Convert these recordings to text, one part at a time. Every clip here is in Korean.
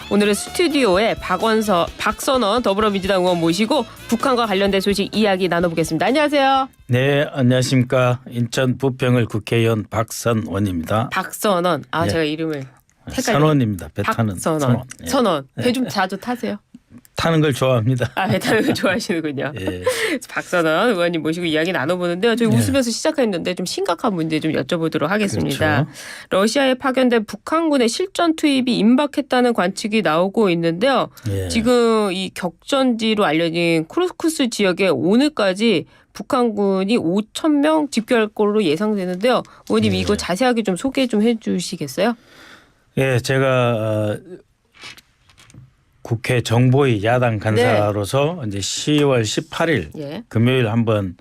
오늘은 스튜디오에 박선원 더불어민주당 의원 모시고 북한과 관련된 소식 이야기 나눠보겠습니다. 안녕하세요. 네, 안녕하십니까. 인천 부평을 국회의원 박선원입니다. 박선원. 네. 제가 이름을 헷갈려요. 선원입니다. 배 타는 박선원. 예. 선원. 배 좀 자주 타세요? 타는 걸 좋아합니다. 배 타는 거 좋아하시는군요. 예. 박선원 의원님 모시고 이야기 나눠보는데요. 저희 네. 웃으면서 시작했는데 좀 심각한 문제 좀 여쭤보도록 하겠습니다. 그렇죠. 러시아에 파견된 북한군의 실전 투입이 임박했다는 관측이 나오고 있는데요. 예. 지금 이 격전지로 알려진 쿠르스크 지역에 오늘까지 북한군이 5,000명 집결할 걸로 예상되는데요. 의원님 예. 이거 자세하게 좀 소개 좀 해주시겠어요? 예, 제가 국회 정보위 야당 간사로서 이제 10월 18일 예. 금요일 한번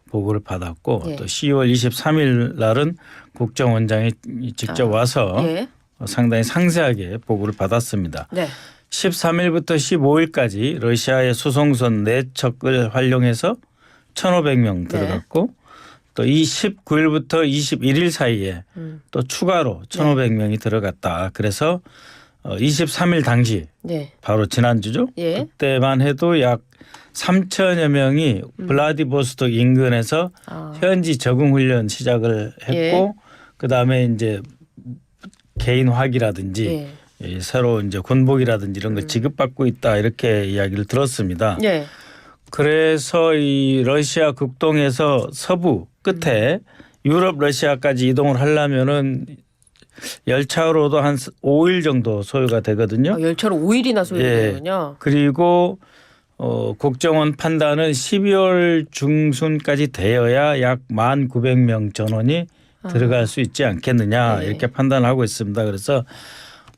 보고를 받았고 예. 또 10월 23일 날은 국정원장이 직접 와서 예. 상당히 상세하게 보고를 받았습니다. 네. 13일부터 15일까지 러시아의 수송선 4척을 활용해서 1,500명 들어갔고 또 19일부터 21일 사이에 또 추가로 1,500명이 들어갔다. 그래서 23일 당시 네. 바로 지난주죠. 예. 그때만 해도 약 3천여 명이 블라디보스토크 인근에서 현지 적응 훈련 시작을 했고 그다음에 이제 개인 화기라든지 새로 이제 군복이라든지 이런 걸 지급받고 있다 이렇게 이야기를 들었습니다. 예. 그래서 이 러시아 극동에서 서부 끝에 유럽 러시아까지 이동을 하려면은 열차로도 한 5일 정도 소요가 되거든요. 열차로 5일이나 소요되는군요. 그리고 국정원 판단은 12월 중순까지 되어야 약 1,900명 전원이 들어갈 수 있지 않겠느냐 이렇게 판단하고 있습니다. 그래서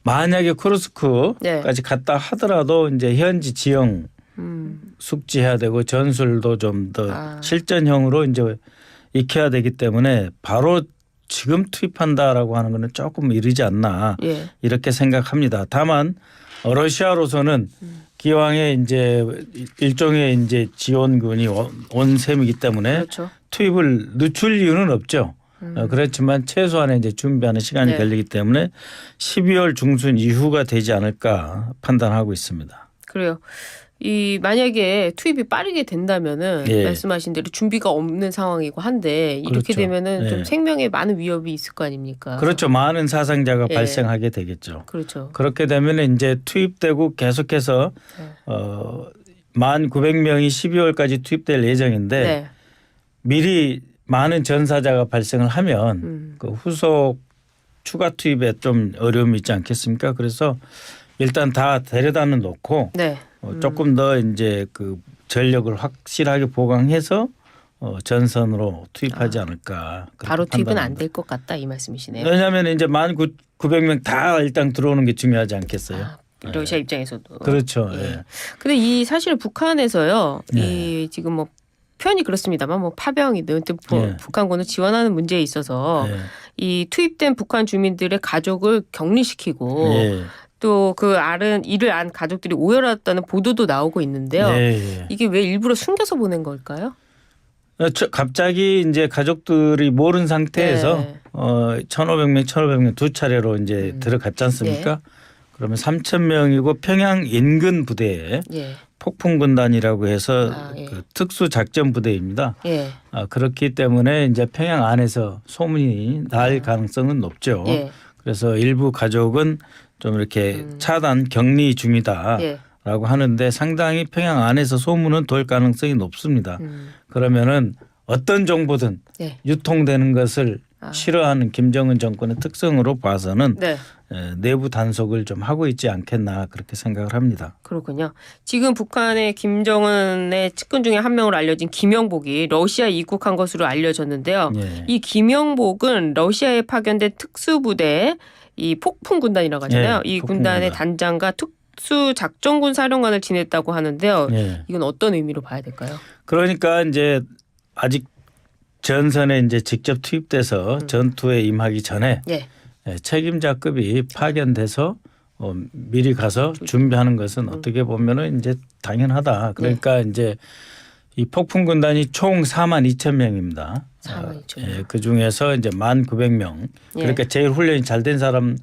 만약에 쿠르스크까지 갔다 하더라도 이제 현지 지형 숙지해야 되고 전술도 좀 더 실전형으로 이제 익혀야 되기 때문에 바로 지금 투입한다라고 하는 거는 조금 이르지 않나 이렇게 생각합니다. 다만 러시아로서는 기왕에 이제 일종의 이제 지원군이 온 셈이기 때문에 그렇죠. 투입을 늦출 이유는 없죠. 그렇지만 최소한의 이제 준비하는 시간이 걸리기 때문에 12월 중순 이후가 되지 않을까 판단하고 있습니다. 그래요. 이 만약에 투입이 빠르게 된다면은 말씀하신 대로 준비가 없는 상황이고 한데 이렇게 그렇죠. 되면은 좀 생명에 많은 위협이 있을 거 아닙니까? 그렇죠. 많은 사상자가 발생하게 되겠죠. 그렇죠. 그렇게 되면 이제 투입되고 계속해서 1,900명이 12월까지 투입될 예정인데 미리 많은 전사자가 발생을 하면 그 후속 추가 투입에 좀 어려움이 있지 않겠습니까? 그래서 일단 다 데려다는 놓고 조금 더 이제 그 전력을 확실하게 보강해서 전선으로 투입하지 않을까. 바로 투입은 안 될 것 같다 이 말씀이시네요. 왜냐하면 이제 1,900명 다 일단 들어오는 게 중요하지 않겠어요? 러시아 입장에서도. 그렇죠. 근데 이 사실 북한에서요. 이 지금 뭐 표현이 그렇습니다만 뭐 파병이든 북한군을 지원하는 문제에 있어서 이 투입된 북한 주민들의 가족을 격리시키고 또 그 이를 안 가족들이 오열했다는 보도도 나오고 있는데요. 이게 왜 일부러 숨겨서 보낸 걸까요? 갑자기 이제 가족들이 모른 상태에서 1,500명 두 차례로 이제 들어갔지 않습니까? 그러면 3,000명이고 평양 인근 부대에 폭풍군단이라고 해서 그 특수작전 부대입니다. 그렇기 때문에 이제 평양 안에서 소문이 날 가능성은 높죠. 그래서 일부 가족은 좀 이렇게 차단 격리 중이다라고 하는데 상당히 평양 안에서 소문은 돌 가능성이 높습니다. 그러면은 어떤 정보든 유통되는 것을 싫어하는 김정은 정권의 특성으로 봐서는 내부 단속을 좀 하고 있지 않겠나 그렇게 생각을 합니다. 그렇군요. 지금 북한의 김정은의 측근 중에 한 명으로 알려진 김영복이 러시아에 입국한 것으로 알려졌는데요. 이 김영복은 러시아에 파견된 특수부대 이 폭풍군단이라고 하잖아요. 이 군단의 단장과 특수작전군 사령관을 지냈다고 하는데요. 이건 어떤 의미로 봐야 될까요? 그러니까 이제 아직 전선에 이제 직접 투입돼서 전투에 임하기 전에 책임자급이 파견돼서 미리 가서 준비하는 것은 어떻게 보면은 이제 당연하다. 그러니까 이제 이 폭풍군단이 총 42,000명입니다. 42,000명. 그 중에서 이제 1,900명. 그러니까 제일 훈련이 잘 된 사람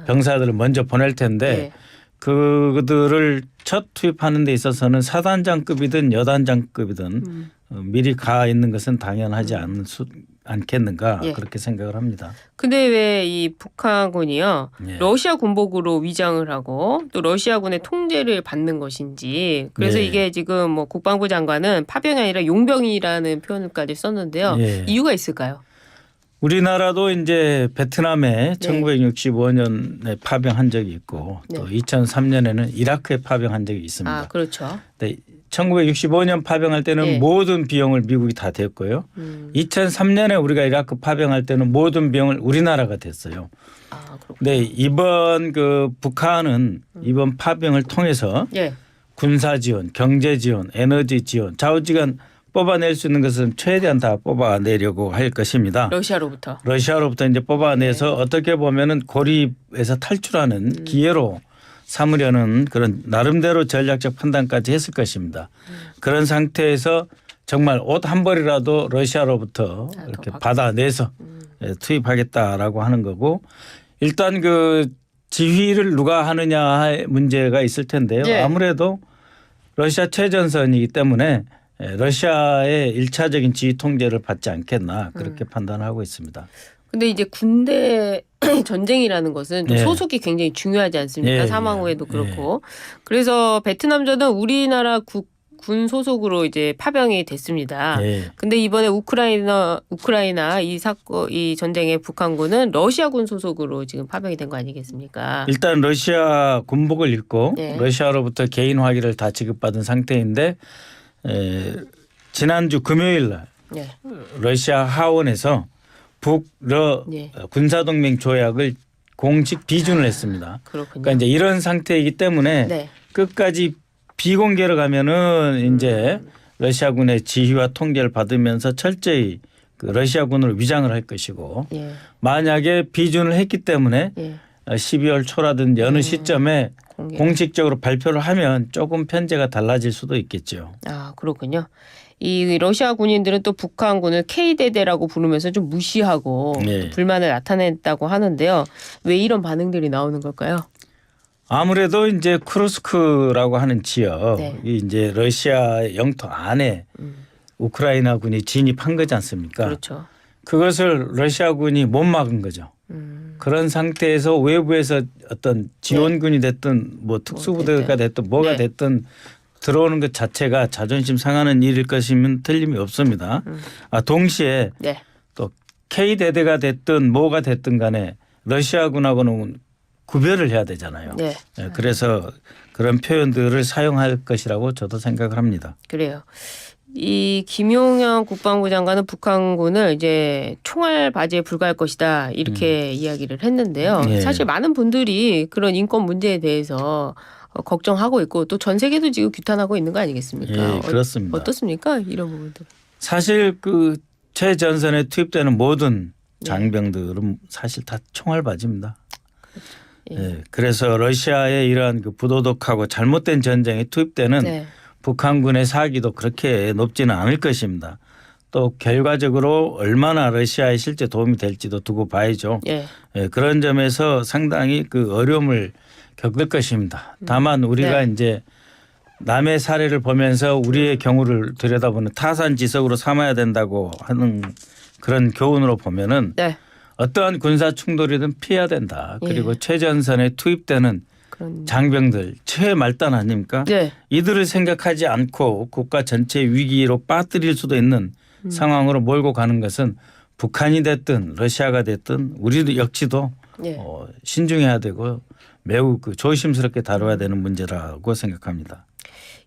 병사들을 먼저 보낼 텐데 그들을 첫 투입하는 데 있어서는 사단장급이든 여단장급이든 미리 가 있는 것은 당연하지 않겠는가 예. 그렇게 생각을 합니다. 근데 왜 이 북한군이요 예. 러시아 군복으로 위장을 하고 또 러시아군의 통제를 받는 것인지 그래서 예. 이게 지금 뭐 국방부 장관은 파병이 아니라 용병이라는 표현까지 썼는데요. 예. 이유가 있을까요? 우리나라도 이제 베트남에 네. 1965년에 파병한 적이 있고 또 네. 2003년에는 이라크에 파병한 적이 있습니다. 아 그렇죠. 네, 1965년 파병할 때는 네. 모든 비용을 미국이 다 댔고요. 2003년에 우리가 이라크 파병할 때는 모든 비용을 우리나라가 댔어요. 아 그렇군요. 네, 이번 그 북한은 이번 파병을 통해서 예. 군사 지원, 경제 지원, 에너지 지원, 좌우지간 뽑아낼 수 있는 것은 최대한 다 뽑아내려고 할 것입니다. 러시아로부터 이제 뽑아내서 어떻게 보면은 고립에서 탈출하는 기회로 삼으려는 그런 나름대로 전략적 판단까지 했을 것입니다. 그런 상태에서 정말 옷 한 벌이라도 러시아로부터 이렇게 받아내서 투입하겠다라고 하는 거고 일단 그 지휘를 누가 하느냐의 문제가 있을 텐데요. 예. 아무래도 러시아 최전선이기 때문에 러시아의 일차적인 지휘 통제를 받지 않겠나 그렇게 판단하고 있습니다. 근데 이제 군대 전쟁이라는 것은 좀 예. 소속이 굉장히 중요하지 않습니까? 예, 사망 후에도 그렇고. 그래서 베트남전은 우리나라 군 소속으로 이제 파병이 됐습니다. 예. 근데 이번에 우크라이나 이 전쟁의 북한군은 러시아군 소속으로 지금 파병이 된 거 아니겠습니까? 일단 러시아 군복을 입고 네. 러시아로부터 개인 화기를 다 지급받은 상태인데 지난주 금요일 날 네. 러시아 하원에서 북러 네. 군사동맹 조약을 공식 비준을 했습니다. 그렇군요. 그러니까 이제 이런 상태이기 때문에 네. 끝까지 비공개로 가면은 이제 러시아군의 지휘와 통제를 받으면서 철저히 그 러시아군을 위장을 할 것이고 예. 만약에 비준을 했기 때문에 예. 12월 초라든지 어느 시점에 공식적으로 발표를 하면 조금 편제가 달라질 수도 있겠죠. 아 그렇군요. 이 러시아 군인들은 또 북한군을 K대대라고 부르면서 좀 무시하고 네. 불만을 나타냈다고 하는데요. 왜 이런 반응들이 나오는 걸까요? 아무래도 이제 쿠르스크라고 하는 지역이 네. 이제 러시아 영토 안에 우크라이나군이 진입한 거지 않습니까? 그렇죠. 그것을 러시아군이 못 막은 거죠. 그런 상태에서 외부에서 어떤 지원군이 됐든 뭐 특수부대가 됐든 뭐가 네. 됐든 들어오는 것 자체가 자존심 상하는 일일 것이면 틀림이 없습니다. 동시에 네. 또 K대대가 됐든 뭐가 됐든 간에 러시아군하고는 구별을 해야 되잖아요. 네. 그래서 그런 표현들을 사용할 것이라고 저도 생각을 합니다. 그래요. 이 김용현 국방부 장관은 북한군을 이제 총알 바지에 불과할 것이다 이렇게 이야기를 했는데요. 예. 사실 많은 분들이 그런 인권 문제에 대해서 걱정하고 있고 또 전 세계도 지금 규탄하고 있는 거 아니겠습니까? 예, 그렇습니다. 어떻습니까? 이런 부분들. 사실 그 최전선에 투입되는 모든 장병들은 사실 다 총알바지입니다. 예, 그래서 러시아의 이러한 그 부도덕하고 잘못된 전쟁에 투입되는 네. 북한군의 사기도 그렇게 높지는 않을 것입니다. 또 결과적으로 얼마나 러시아에 실제 도움이 될지도 두고 봐야죠. 예. 예, 그런 점에서 상당히 그 어려움을 겪을 것입니다. 다만 우리가 네. 이제 남의 사례를 보면서 우리의 경우를 들여다보는 타산지석으로 삼아야 된다고 하는 그런 교훈으로 보면은 네. 어떠한 군사 충돌이든 피해야 된다. 그리고 최전선에 투입되는 그런. 장병들 최말단 아닙니까? 네. 이들을 생각하지 않고 국가 전체 위기로 빠뜨릴 수도 있는 상황으로 몰고 가는 것은 북한이 됐든 러시아가 됐든 우리도 역시도 네. 신중해야 되고 매우 그 조심스럽게 다뤄야 되는 문제라고 생각합니다.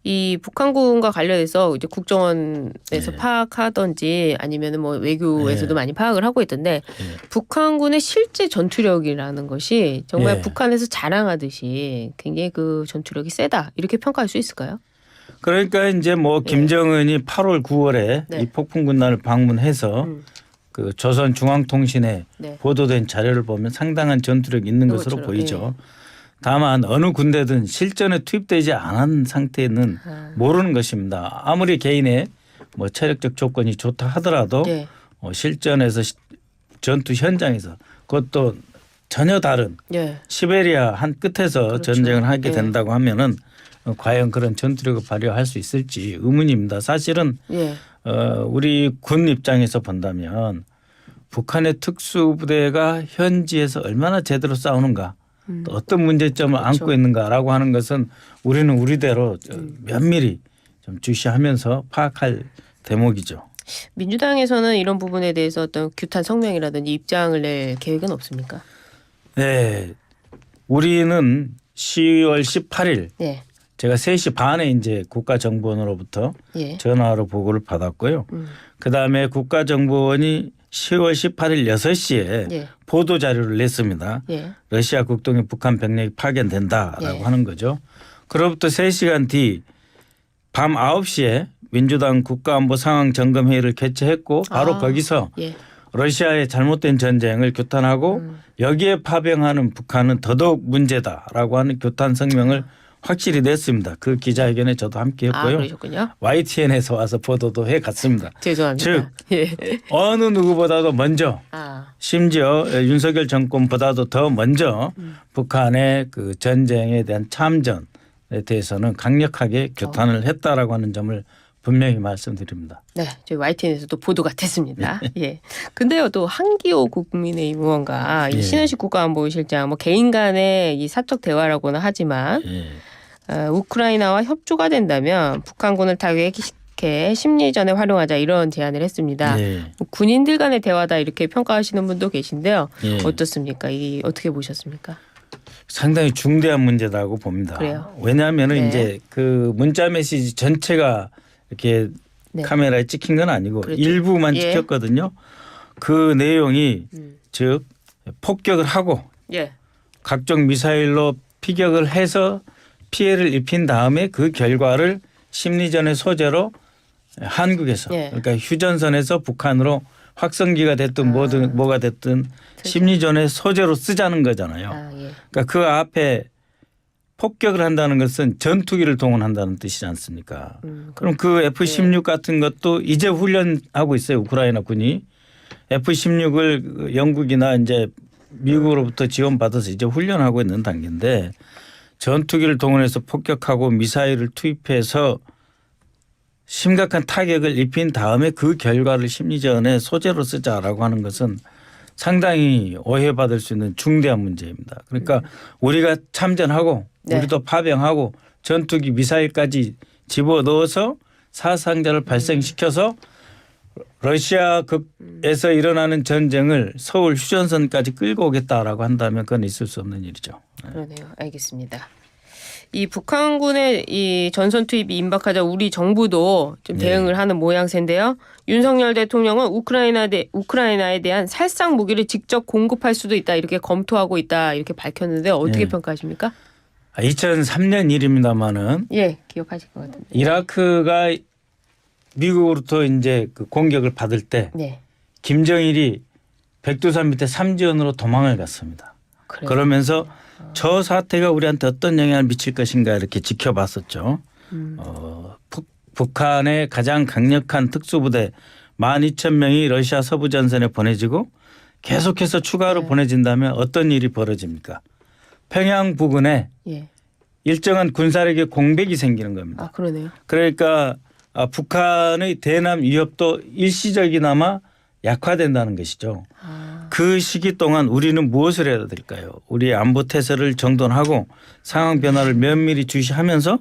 이 북한군과 관련해서 이제 국정원에서 파악하던지 아니면은 뭐 외교에서도 많이 파악을 하고 있던데 북한군의 실제 전투력이라는 것이 정말 북한에서 자랑하듯이 굉장히 그 전투력이 세다 이렇게 평가할 수 있을까요? 그러니까 이제 뭐 김정은이 8월 9월에 이 폭풍군단을 방문해서 그 조선중앙통신에 보도된 자료를 보면 상당한 전투력이 있는 것으로 보이죠. 다만 어느 군대든 실전에 투입되지 않은 상태는 모르는 것입니다. 아무리 개인의 뭐 체력적 조건이 좋다 하더라도 실전에서 전투 현장에서 그것도 전혀 다른 예. 시베리아 한 끝에서 그렇죠. 전쟁을 하게 예. 된다고 하면은 과연 그런 전투력을 발휘할 수 있을지 의문입니다. 사실은 예. 우리 군 입장에서 본다면 북한의 특수부대가 현지에서 얼마나 제대로 싸우는가 또 어떤 문제점을 그렇죠. 안고 있는가라고 하는 것은 우리는 우리대로 면밀히 좀 주시하면서 파악할 대목이죠. 민주당에서는 이런 부분에 대해서 어떤 규탄 성명이라든지 입장을 낼 계획은 없습니까? 네, 우리는 10월 18일 네. 제가 3시 반에 이제 국가정보원으로부터 예. 전화로 보고를 받았고요. 그다음에 국가정보원이 10월 18일 6시에 예. 보도 자료를 냈습니다. 예. 러시아 국동에 북한 병력이 파견된다라고 예. 하는 거죠. 그로부터 3시간 뒤 밤 9시에 민주당 국가안보 상황 점검 회의를 개최했고 바로 거기서 예. 러시아의 잘못된 전쟁을 규탄하고 여기에 파병하는 북한은 더더욱 문제다라고 하는 규탄 성명을 확실히 냈습니다. 그 기자회견에 저도 함께했고요. 그러셨군요. YTN에서 와서 보도도 해갔습니다. 죄송합니다. 즉 예. 어느 누구보다도 먼저 심지어 윤석열 정권보다도 더 먼저 북한의 그 전쟁에 대한 참전에 대해서는 강력하게 규탄을 했다라고 하는 점을 분명히 말씀드립니다. 네, 저희 YTN에서도 보도가 됐습니다. 예. 근데요, 또 한기호 국민의힘 의원과 이 예. 신원식 국가안보실장 뭐 개인 간의 이 사적 대화라고는 하지만 예. 우크라이나와 협조가 된다면 북한군을 타격해 심리전에 활용하자 이런 제안을 했습니다. 예. 뭐 군인들 간의 대화다 이렇게 평가하시는 분도 계신데요. 예. 어떻습니까? 이 어떻게 보셨습니까? 상당히 중대한 문제라고 봅니다. 그래요? 왜냐하면은 네. 이제 그 문자 메시지 전체가 이렇게 네. 카메라에 찍힌 건 아니고 그렇죠. 일부만 예. 찍혔거든요. 그 내용이 즉 폭격을 하고 예. 각종 미사일로 피격을 해서 피해를 입힌 다음에 그 결과를 심리전의 소재로 한국에서 예. 그러니까 휴전선에서 북한으로 확성기가 됐든 뭐든 뭐가 됐든 심리전의 소재로 쓰자는 거잖아요. 예. 그러니까 그 앞에 폭격을 한다는 것은 전투기를 동원한다는 뜻이지 않습니까? 그럼 그 F-16 같은 것도 이제 훈련하고 있어요. 우크라이나 군이. F-16을 영국이나 이제 미국으로부터 지원받아서 이제 훈련하고 있는 단계인데 전투기를 동원해서 폭격하고 미사일을 투입해서 심각한 타격을 입힌 다음에 그 결과를 심리전의 소재로 쓰자라고 하는 것은 상당히 오해받을 수 있는 중대한 문제입니다. 그러니까 우리가 참전하고 네. 우리도 파병하고 전투기 미사일까지 집어넣어서 사상자를 발생시켜서 러시아에서 일어나는 전쟁을 서울 휴전선까지 끌고 오겠다라고 한다면 그건 있을 수 없는 일이죠. 그러네요. 알겠습니다. 이 북한군의 이 전선 투입이 임박하자 우리 정부도 좀 대응을 하는 모양새인데요. 윤석열 대통령은 우크라이나에 대한 살상 무기를 직접 공급할 수도 있다 이렇게 검토하고 있다 이렇게 밝혔는데 어떻게 평가하십니까? 2003년 일입니다마는 예, 기억하실 것 같은데. 이라크가 미국으로부터 이제 그 공격을 받을 때 네. 김정일이 백두산 밑에 삼지연으로 도망을 갔습니다. 그래요? 그러면서 저 사태가 우리한테 어떤 영향을 미칠 것인가 이렇게 지켜봤었죠. 북한의 가장 강력한 특수부대 12,000명이 러시아 서부 전선에 보내지고 계속해서 추가로 보내진다면 어떤 일이 벌어집니까? 평양 부근에 예. 일정한 군사력의 공백이 생기는 겁니다. 그러네요. 그러니까 북한의 대남 위협도 일시적이나마 약화된다는 것이죠. 그 시기 동안 우리는 무엇을 해야 될까요? 우리 안보 태세를 정돈하고 상황 변화를 면밀히 주시하면서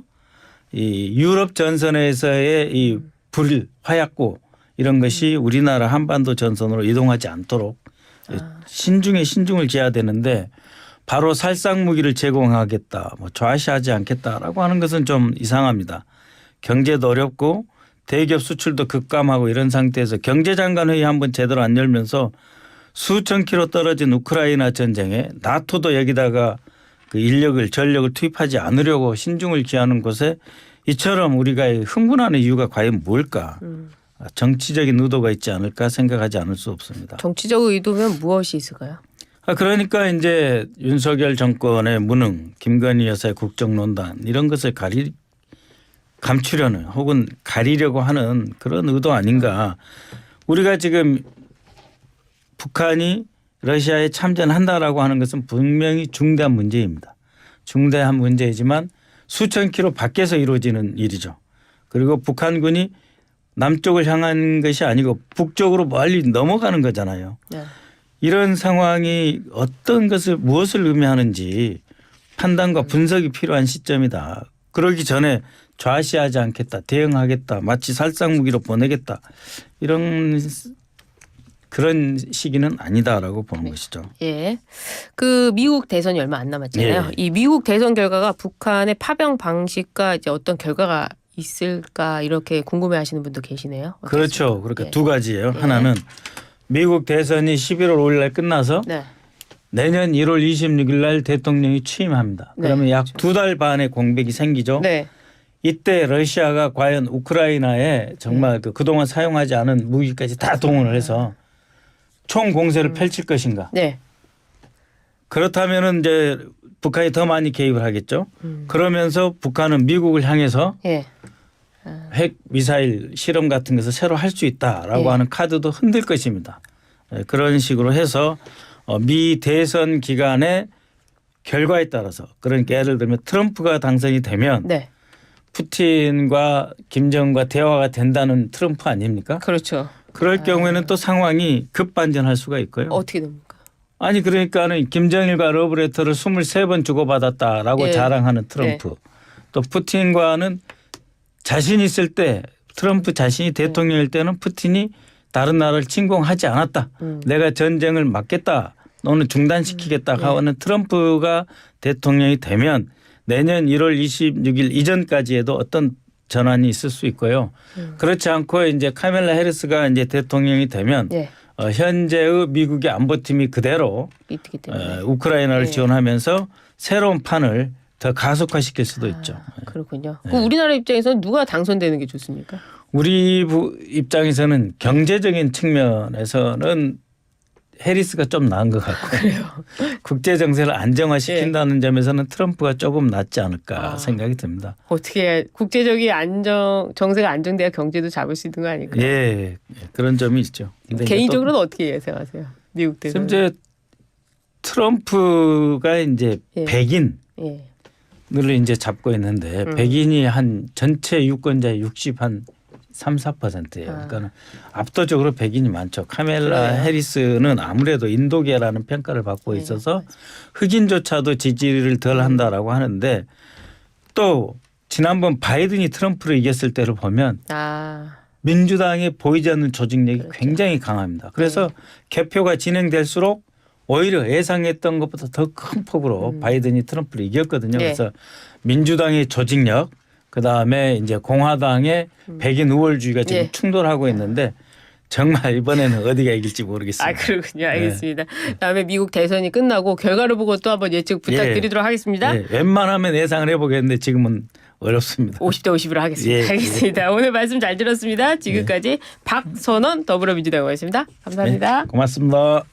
이 유럽 전선에서의 이 불, 화약고 이런 것이 우리나라 한반도 전선으로 이동하지 않도록 신중에 신중을 지어야 되는데 바로 살상 무기를 제공하겠다, 뭐 좌시하지 않겠다라고 하는 것은 좀 이상합니다. 경제도 어렵고 대기업 수출도 급감하고 이런 상태에서 경제장관 회의 한번 제대로 안 열면서 수천 킬로 떨어진 우크라이나 전쟁에 나토도 여기다가 그 인력을 전력을 투입하지 않으려고 신중을 기하는 곳에 이처럼 우리가 흥분하는 이유가 과연 뭘까? 정치적인 의도가 있지 않을까 생각하지 않을 수 없습니다. 정치적 의도면 무엇이 있을까요? 그러니까 이제 윤석열 정권의 무능, 김건희 여사의 국정농단 이런 것을 감추려는 혹은 가리려고 하는 그런 의도 아닌가. 우리가 지금 북한이 러시아에 참전한다라고 하는 것은 분명히 중대한 문제입니다. 중대한 문제이지만 수천 킬로 밖에서 이루어지는 일이죠. 그리고 북한군이 남쪽을 향한 것이 아니고 북쪽으로 멀리 넘어가는 거잖아요. 네. 이런 상황이 어떤 것을 무엇을 의미하는지 판단과 분석이 필요한 시점이다. 그러기 전에 좌시하지 않겠다. 대응하겠다. 마치 살상무기로 보내겠다. 이런 그런 시기는 아니다라고 보는 것이죠. 예. 그 미국 대선이 얼마 안 남았잖아요. 예. 이 미국 대선 결과가 북한의 파병 방식과 이제 어떤 결과가 있을까 이렇게 궁금해하시는 분도 계시네요. 어떻습니까? 그렇죠. 그러니까 예. 두 가지예요. 예. 하나는 미국 대선이 11월 5일 날 끝나서 네. 내년 1월 26일 날 대통령이 취임합니다. 네, 그러면 약 그렇죠. 2달 반의 공백이 생기죠. 네. 이때 러시아가 과연 우크라이나에 정말 그동안 사용하지 않은 무기까지 다 동원을 해서 총 공세를 펼칠 것인가. 네. 그렇다면은 이제 북한이 더 많이 개입을 하겠죠. 그러면서 북한은 미국을 향해서 예. 핵 미사일 실험 같은 것을 새로 할 수 있다라고 예. 하는 카드도 흔들 것입니다. 그런 식으로 해서 미 대선 기간의 결과에 따라서 그러니까 예를 들면 트럼프가 당선이 되면 네. 푸틴과 김정은과 대화가 된다는 트럼프 아닙니까? 그렇죠. 그럴 경우에는 또 상황이 급반전할 수가 있고요. 어떻게 됩니까? 아니 그러니까는 김정일과 러브레터를 23번 주고받았다라고 예. 자랑하는 트럼프. 또 푸틴과는 자신 있을 때 트럼프 자신이 대통령일 때는 푸틴이 다른 나라를 침공하지 않았다. 내가 전쟁을 막겠다. 너는 중단시키겠다 하는 트럼프가 대통령이 되면 내년 1월 26일 이전까지 해도 어떤 전환이 있을 수 있고요. 그렇지 않고 이제 카멜라 해리스가 이제 대통령이 되면 예. 현재의 미국의 안보팀이 그대로 있기 때문에. 우크라이나를 예. 지원하면서 새로운 판을 더 가속화시킬 수도 있죠. 그렇군요. 그럼 우리나라 입장에서는 누가 당선되는 게 좋습니까? 우리 입장에서는 경제적인 측면에서는 해리스가 좀 나은 것 같고요. 국제 정세를 안정화시킨다는 점에서는 트럼프가 조금 낫지 않을까 생각이 듭니다. 어떻게 국제적인 정세가 안정돼야 경제도 잡을 수 있는 거 아닐까요? 예, 그런 점이 있죠. 근데 개인적으로는 어떻게 예상하세요? 미국 대선. 이제 트럼프가 이제 예. 백인을 예. 이제 잡고 있는데 백인이 한 전체 유권자의 60한 3, 4%예요. 그러니까 압도적으로 백인이 많죠. 카멜라 그래요? 해리스는 아무래도 인도계라는 평가를 받고 있어서 흑인조차도 지지를 덜 한다라고 하는데 또 지난번 바이든이 트럼프를 이겼을 때를 보면 민주당의 보이지 않는 조직력이 그렇죠. 굉장히 강합니다. 그래서 개표가 진행될수록 오히려 예상했던 것보다 더 큰 폭으로 바이든이 트럼프를 이겼거든요. 네. 그래서 민주당의 조직력 그다음에 이제 공화당의 백인 우월주의가 지금 충돌하고 있는데 정말 이번에는 어디가 이길지 모르겠습니다. 그렇군요. 알겠습니다. 다음에 미국 대선이 끝나고 결과를 보고 또 한번 예측 부탁드리도록 하겠습니다. 웬만하면 예상을 해보겠는데 지금은 어렵습니다. 50대 50으로 하겠습니다. 알겠습니다. 오늘 말씀 잘 들었습니다. 지금까지 박선원 더불어민주당 의원이었습니다. 감사합니다. 고맙습니다.